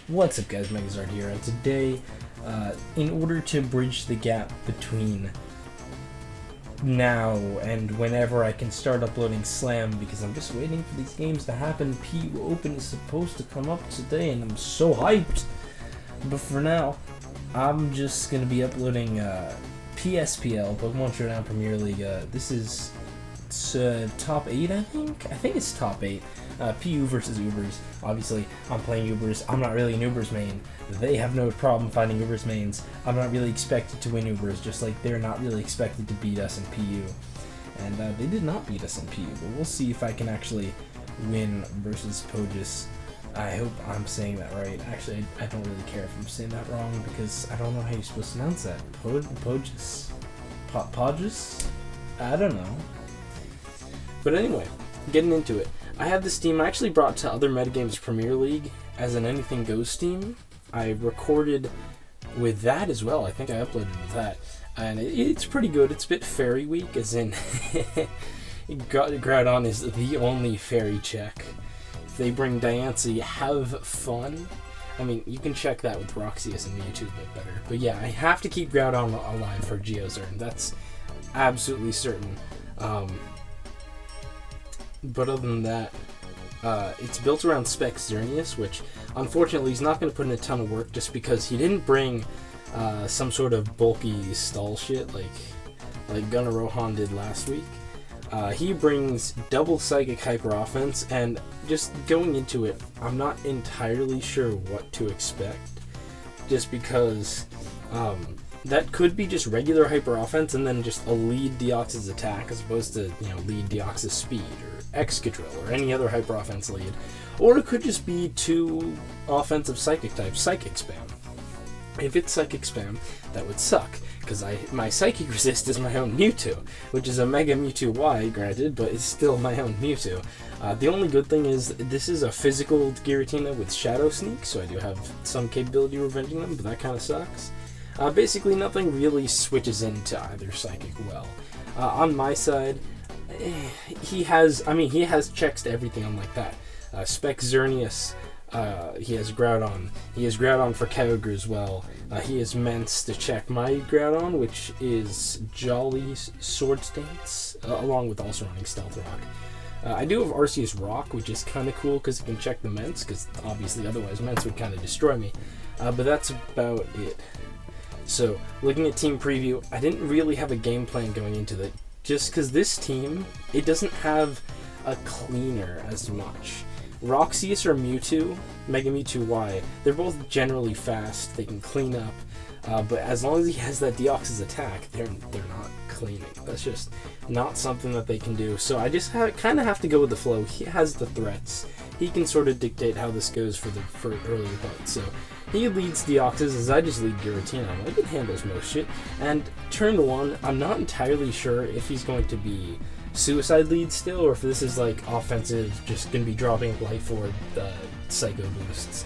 What's up guys, Megazard here, and today, in order to bridge the gap between now and whenever I can start uploading Slam, because I'm just waiting for these games to happen. PU Open is supposed to come up today, and I'm so hyped! But for now, I'm just going to be uploading PSPL, Pokemon Showdown Premier League. This is top 8, I think? I think it's top 8. PU versus Ubers. Obviously, I'm playing Ubers. I'm not really an Ubers main. They have no problem finding Ubers mains. I'm not really expected to win Ubers, just like they're not really expected to beat us in PU. And they did not beat us in PU, but we'll see if I can actually win versus Pohjis. I hope I'm saying that right. Actually, I don't really care if I'm saying that wrong, because I don't know how you're supposed to pronounce that. Pohjis? Pohjis? I don't know. But anyway, getting into it. I have this team I actually brought to other Metagames Premier League as an Anything Goes team. I recorded with that as well. I think I uploaded with that. And it's pretty good. It's a bit fairy week, as in Groudon is the only fairy check. If they bring Diancie, have fun. I mean, you can check that with Roxas and Mewtwo a bit better. But yeah, I have to keep Groudon alive for Geozern. That's absolutely certain. But other than that, it's built around Spec Xerneas, which unfortunately he's not going to put in a ton of work just because he didn't bring some sort of bulky stall shit like Gunnar Rohan did last week. He brings double Psychic Hyper Offense, and just going into it, I'm not entirely sure what to expect, just because that could be just regular Hyper Offense and then just a lead Deoxys attack as opposed to, lead Deoxys speed or Excadrill or any other Hyper Offense lead. Or it could just be two offensive Psychic types, Psychic Spam. If it's Psychic Spam, that would suck, because my Psychic Resist is my own Mewtwo, which is a Mega Mewtwo Y, granted, but it's still my own Mewtwo. The only good thing is this is a physical Giratina with Shadow Sneak, so I do have some capability of revenging them, but that kind of sucks. Basically, nothing really switches into either Psychic well. On my side, he has checks to everything unlike that. Spec Xerneas, he has Groudon. He has Groudon for Kyogre as well. He has Mence to check my Groudon, which is Jolly Swords Dance, along with also running Stealth Rock. I do have Arceus Rock, which is kind of cool because it can check the Mence, because obviously otherwise Mence would kind of destroy me. But that's about it. So, looking at team preview, I didn't really have a game plan going into that, just because this team, it doesn't have a cleaner as much. Roxas or Mewtwo, Mega Mewtwo Y, they're both generally fast, they can clean up, but as long as he has that Deoxys attack, they're not cleaning. That's just not something that they can do. So I just kind of have to go with the flow. He has the threats. He can sort of dictate how this goes for early opponents. So he leads Deoxys as I just lead Giratina. I can handle most shit. And turn 1, I'm not entirely sure if he's going to be Suicide lead still, or if this is like offensive, just going to be dropping Life Orb Psycho boosts.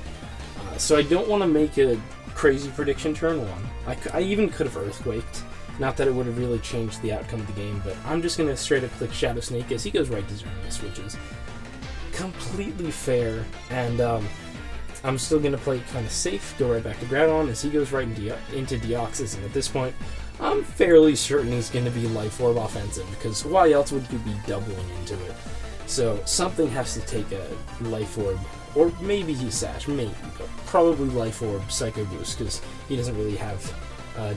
So I don't want to make a crazy prediction turn 1. I even could have Earthquaked. Not that it would have really changed the outcome of the game, but I'm just going to straight up click Shadow Snake as he goes right to Xerneas, which is completely fair. And I'm still going to play kind of safe, go right back to Groudon as he goes right into Deoxys, and at this point, I'm fairly certain he's going to be Life Orb offensive, because why else would he be doubling into it? So something has to take a Life Orb, or maybe he's Sash, maybe, but probably Life Orb Psycho Boost, because he doesn't really have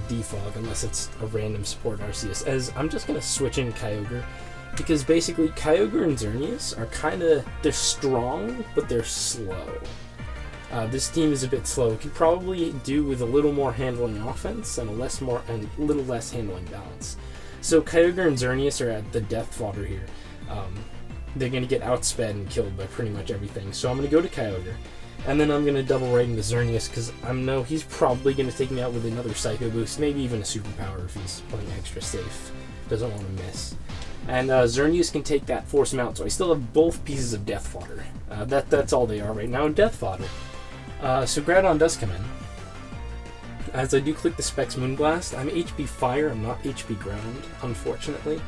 Defog unless it's a random support Arceus, as I'm just going to switch in Kyogre, because basically Kyogre and Xerneas are they're strong, but they're slow. This team is a bit slow. It could probably do with a little more handling offense and a little less handling balance. So Kyogre and Xerneas are at the death fodder here. They're going to get outsped and killed by pretty much everything. So I'm going to go to Kyogre, and then I'm going to double right into Xerneas, because I know he's probably going to take me out with another Psycho Boost, maybe even a Superpower if he's playing extra safe. Doesn't want to miss. And Xerneas can take that, force him out, so I still have both pieces of death fodder. That's all they are right now, death fodder. So Groudon does come in. As I do click the Specs Moonblast, I'm HP Fire, I'm not HP Ground, unfortunately.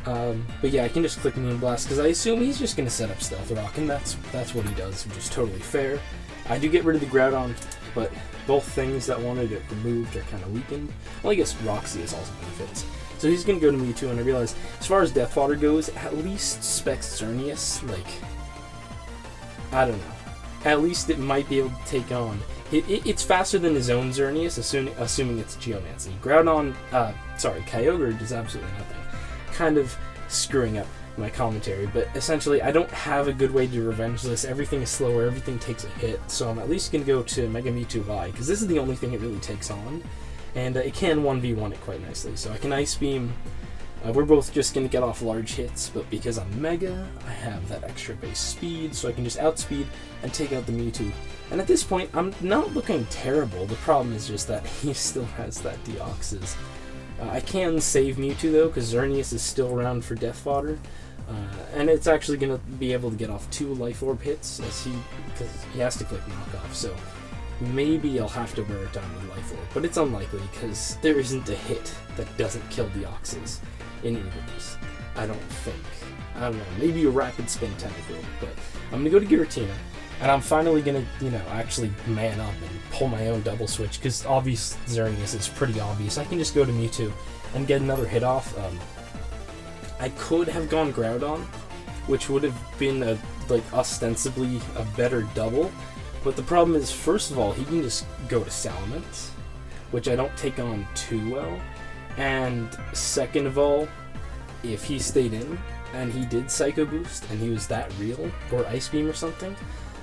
But yeah, I can just click Moonblast, because I assume he's just going to set up Stealth Rock, and that's what he does, which is totally fair. I do get rid of the Groudon, but both things that wanted it removed are kind of weakened. Well, I guess Roxy is also benefits. So he's going to go to Mewtwo, and I realize, as far as Death Fodder goes, at least Specs Xerneas, like, I don't know. At least it might be able to take on... It's faster than his own Xerneas, assuming it's Geomancy. Groudon, Kyogre does absolutely nothing. Kind of screwing up my commentary, but essentially I don't have a good way to revenge this. Everything is slower, everything takes a hit, so I'm at least going to go to Mega Mewtwo Y, because this is the only thing it really takes on, and it can 1v1 it quite nicely. So I can Ice Beam. We're both just going to get off large hits, but because I'm Mega, I have that extra base speed, so I can just outspeed and take out the Mewtwo. And at this point, I'm not looking terrible. The problem is just that he still has that Deoxys. I can save Mewtwo though, because Xerneas is still around for Death Fodder. And it's actually going to be able to get off 2 Life Orb hits, because he has to click Knockoff, so maybe I'll have to wear it down with Life Orb. But it's unlikely, because there isn't a hit that doesn't kill Deoxys in Ubers. I don't think. I don't know, maybe a Rapid Spin technically, but I'm going to go to Giratina, and I'm finally going to, actually man up and pull my own double switch, because obvious Xerneas is pretty obvious. I can just go to Mewtwo and get another hit off. I could have gone Groudon, which would have been ostensibly a better double, but the problem is, first of all, he can just go to Salamence, which I don't take on too well, and second of all, if he stayed in and he did Psycho Boost and he was that real, or Ice Beam or something,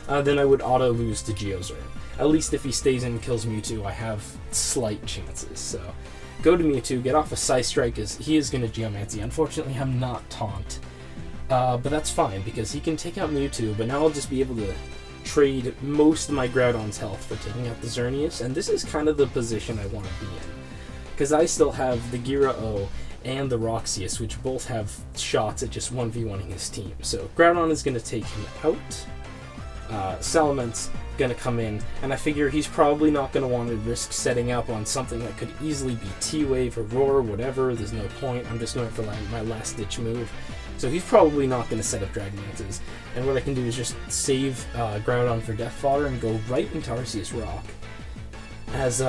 then I would auto lose to Geozerg. At least if he stays in and kills Mewtwo, I have slight chances. So go to Mewtwo, get off a Psy Strike, as he is going to Geomancy. Unfortunately, I'm not Taunt, but that's fine because he can take out Mewtwo. But now I'll just be able to trade most of my Groudon's health for taking out the Xerneas, and this is kind of the position I want to be in, because I still have the Gira-O and the Roxas, which both have shots at just 1v1ing his team. So Groudon is going to take him out. Salamence going to come in, and I figure he's probably not going to want to risk setting up on something that could easily be T-Wave or Roar, whatever. There's no point. I'm just going for my last-ditch move. So he's probably not going to set up Dragonances, and what I can do is just save Groudon for Death Fodder and go right into Arceus Rock. As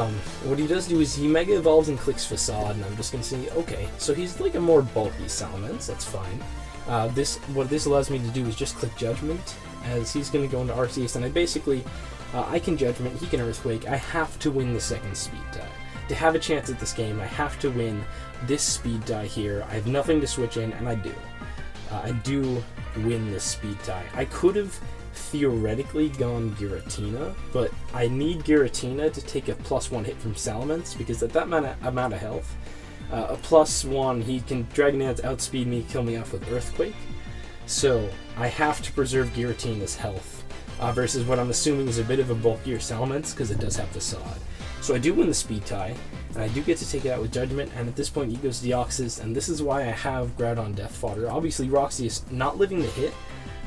what he does do is he Mega Evolves and clicks Facade, and I'm just going to say, okay, so he's like a more bulky Salamence, that's fine. What this allows me to do is just click Judgment, as he's going to go into Arceus, and I can Judgment, he can Earthquake. I have to win the second Speed Die. To have a chance at this game, I have to win this Speed Die here. I have nothing to switch in, and I do. I do win this Speed Die. I could have theoretically gone Giratina, but I need Giratina to take a +1 hit from Salamence, because at that amount of health, a +1, he can Dragonance outspeed me, kill me off with Earthquake. So I have to preserve Giratina's health, versus what I'm assuming is a bit of a bulkier Salamence, because it does have Facade. So I do win the Speed Tie, and I do get to take it out with Judgment, and at this point he goes Deoxys, and this is why I have Groudon Death Fodder. Obviously Roxy is not living the hit,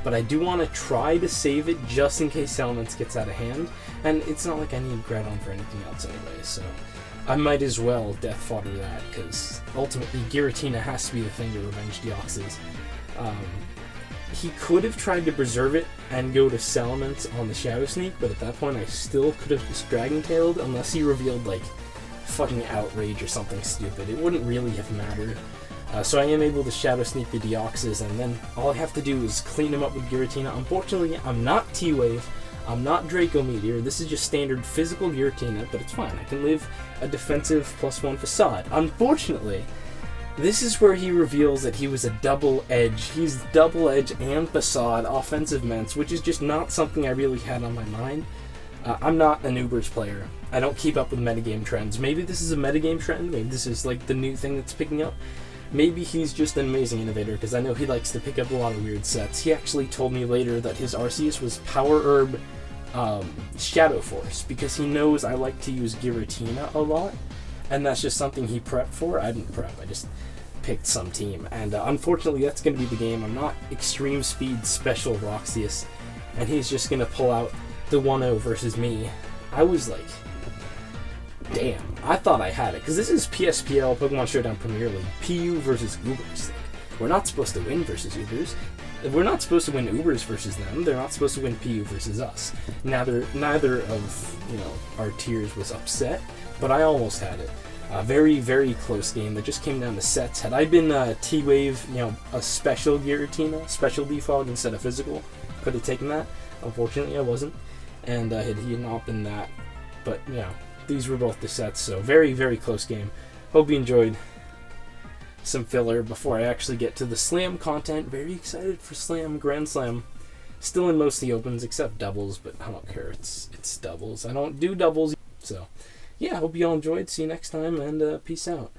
but I do want to try to save it just in case Salamence gets out of hand, and it's not like I need Groudon for anything else anyway, so I might as well Death Fodder that, because ultimately Giratina has to be the thing to revenge Deoxys. He could have tried to preserve it and go to Salamence on the Shadow Sneak, but at that point I still could have just Dragon-tailed, unless he revealed like fucking Outrage or something stupid. It wouldn't really have mattered. So I am able to Shadow Sneak the Deoxys, and then all I have to do is clean him up with Giratina. Unfortunately, I'm not T-Wave, I'm not Draco Meteor, this is just standard physical Giratina, but it's fine. I can live a defensive +1 Facade. Unfortunately, this is where he reveals that he was a double edge. He's double edge and Facade, offensive Mence, which is just not something I really had on my mind. I'm not an Ubers player. I don't keep up with metagame trends. Maybe this is a metagame trend, maybe this is like the new thing that's picking up. Maybe he's just an amazing innovator, because I know he likes to pick up a lot of weird sets. He actually told me later that his Arceus was Power Herb Shadow Force, because he knows I like to use Giratina a lot, and that's just something he prepped for. I didn't prep, I just picked some team, and unfortunately that's going to be the game. I'm not Extreme Speed Special Roxas, and he's just going to pull out the 1-0 versus me. I was like, damn, I thought I had it, because this is PSPL, Pokemon Showdown Premier League, PU versus Ubers. We're not supposed to win versus Ubers. we're not supposed to win Ubers versus them. They're not supposed to win PU versus us. Neither of our tiers was upset, but I almost had it. Very, very close game that just came down to sets. Had I been T-Wave, a special Giratina, special defog instead of physical, could have taken that. Unfortunately, I wasn't, and had he not been that. But these were both the sets, so very, very close game. Hope you enjoyed. Some filler before I actually get to the Slam content. Very excited for Slam, Grand Slam. Still in most of the opens except doubles, but I don't care. It's doubles. I don't do doubles. So, yeah, hope you all enjoyed. See you next time, and peace out.